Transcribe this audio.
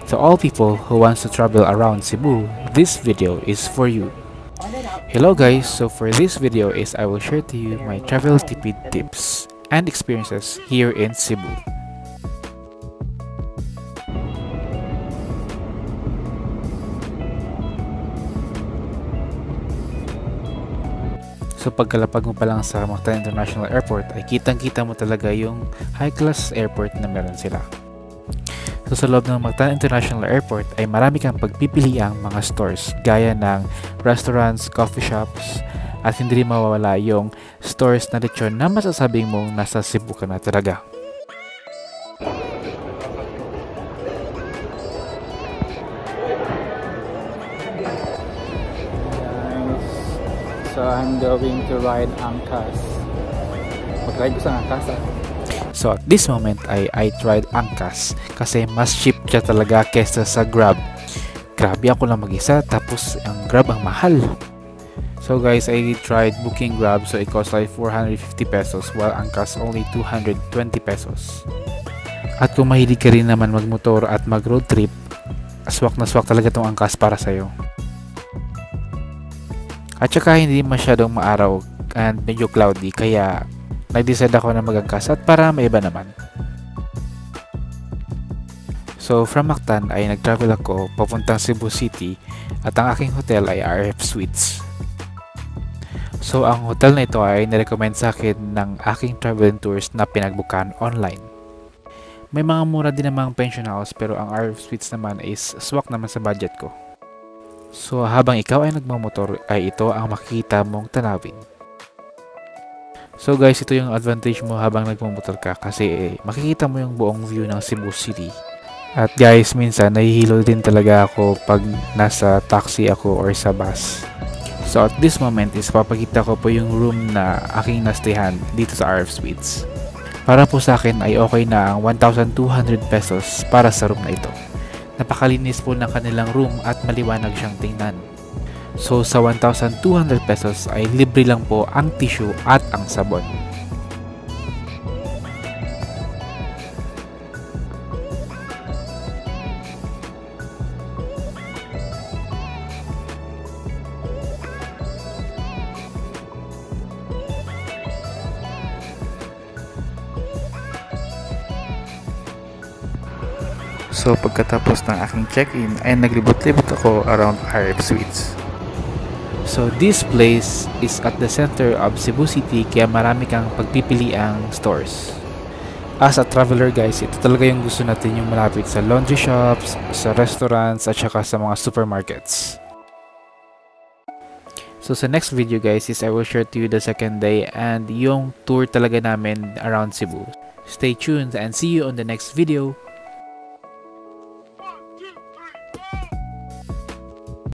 To all people who wants to travel around Cebu, this video is for you. Hello guys, so for this video is I will share to you my travel tipid tips and experiences here in Cebu. So pagkalapag mo pa lang sa Mactan International Airport ay kitang-kita mo talaga yung high-class airport na meron sila. So sa loob ng Mactan International Airport ay marami kang pagpipiliang mga stores gaya ng restaurants, coffee shops, at hindi rin mawawala yung stores na lechon na masasabing mong nasa Cebu ka na talaga. So I'm going to ride Angkas. Mag-ride ko sa Angkas So at this moment I tried Angkas kasi mas cheap siya talaga kesa sa Grab. Grabe ako lang mag-isa tapos ang Grab ang mahal. So guys, I tried booking Grab, so it cost like 450 pesos while Angkas only 220 pesos. At kung mahilig ka rin naman magmotor at mag-road trip, swak na swak talaga tong Angkas para sa'yo. At saka hindi masyadong maaraw and medyo cloudy kaya nag-decide ako na mag-Angkas at para maiba naman. So from Mactan ay nag-travel ako papuntang Cebu City at ang aking hotel ay RF Suites. So ang hotel na ito ay nirecommend sa akin ng aking travel and tours na pinagbukan online. May mga mura din namang pension house pero ang RF Suites naman is swak naman sa budget ko. So habang ikaw ay nagmamotor ay ito ang makikita mong tanawin. So guys, ito yung advantage mo habang nagmamotor ka kasi makikita mo yung buong view ng Cebu City. At guys, minsan nahihilo din talaga ako pag nasa taxi ako or sa bus. So at this moment is papakita ko po yung room na aking nastehan dito sa RF Suites. Para po sa akin ay okay na ang 1,200 pesos para sa room na ito. Napakalinis po ng kanilang room at maliwanag siyang tingnan. So sa 1,200 pesos ay libre lang po ang tissue at ang sabon. So pagkatapos ng aking check-in ay naglibot-libot ako around RF Suites. So this place is at the center of Cebu City kaya marami kang pagpipiliang stores. As a traveler guys, ito talaga yung gusto natin, yung malapit sa laundry shops, sa restaurants at saka sa mga supermarkets. So sa next video guys is I will share to you the second day and yung tour talaga namin around Cebu. Stay tuned and see you on the next video.